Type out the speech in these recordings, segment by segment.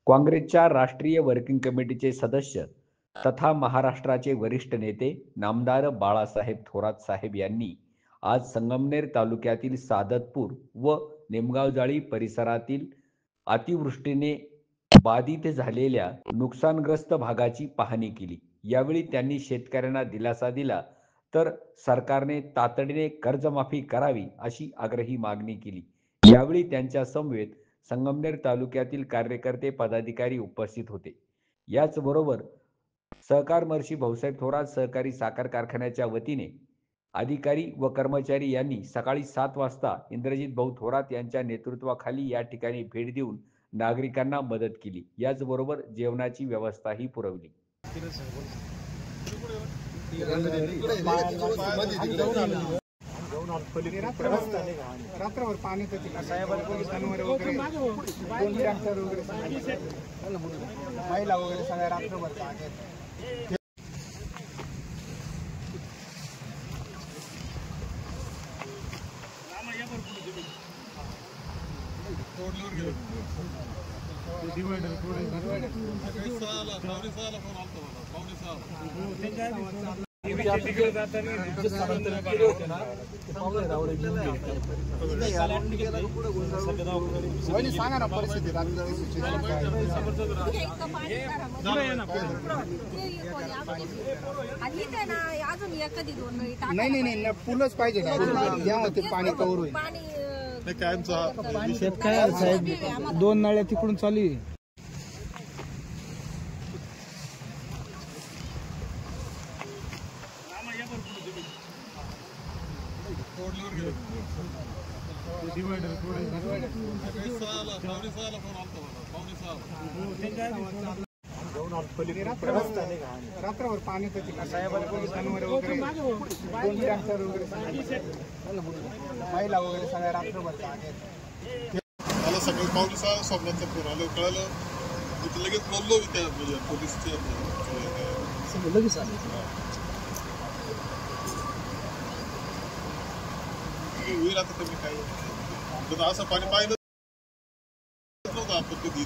काँग्रेसच्या राष्ट्रीय वर्किंग कमिटीचे सदस्य तथा महाराष्ट्राचे वरिष्ठ नेते नामदार बाळासाहेब थोरात साहेब यांनी आज संगमनेर तालुक्यातील सादतपूर व निमगावजाळी परिसरातील अतिवृष्टीने बाधित झालेल्या नुकसानग्रस्त भागाची पाहणी केली। यावेळी त्यांनी शेतकऱ्यांना दिलासा दिला तर सरकारने तातडीने कर्जमाफी करावी अशी आग्रही मागणी केली। यावेळी त्यांच्या समवेत संगमनेर तालुक्यातील कार्यकर्ते पदाधिकारी उपस्थित होते। याचबरोबर सहकार महर्षी भाऊसाहेब थोरात सहकारी साखर कारखान्याच्या वतीने अधिकारी व कर्मचारी यांनी सकाळी 7 वाजता इंद्रजित भाऊ थोरात यांच्या नेतृत्वाखाली या ठिकाणी भेट देऊन नागरिकांना मदत केली। याचबरोबर जेवणाची व्यवस्थाही पुरवली। रात्रभर पाणी महिला वगैरे सगळ्या रात्रभर सांगा ना परिस्थिती नाही पूलच पाहिजे त्यामध्ये पाणी कव्हर होईल। शेतकऱ्या साहेब 2 नळ्या तिकडून चालू आहे। रात्रभर पाणी महिला वगैरे सगळ्या रात्रभर मला सगळं पावली स्वप्नाचा फोन आलं कळलं लगेच बोललो त्या पोलीसच्या लगेच होईल आता तुम्ही काय असं पाणी पाहिलं नव्हतं आपण कधी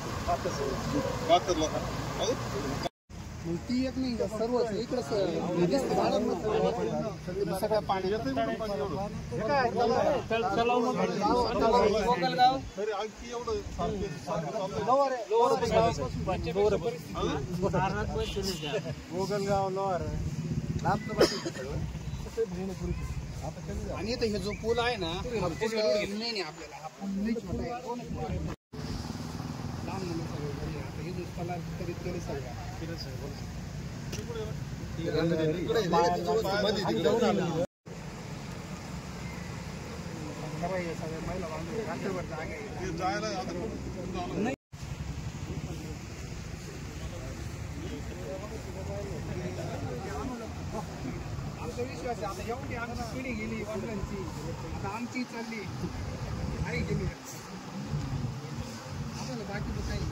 ती एक नाही सर्वच इकडं सगळं पाणी गोगलगाव लोअर आणि हे जो पूल आहे ना हा पूल नाही आपल्याला हा पूल नाही छोटा आहे लांब हे जो स्थला तरी सगळ्या महिला बांधव रात्रभर जागा विश्वास आहे। आता एवढी आमची पिढी गेली वडिलांची, आता आमची चालली आहे गेली आपल्याला बाकी काही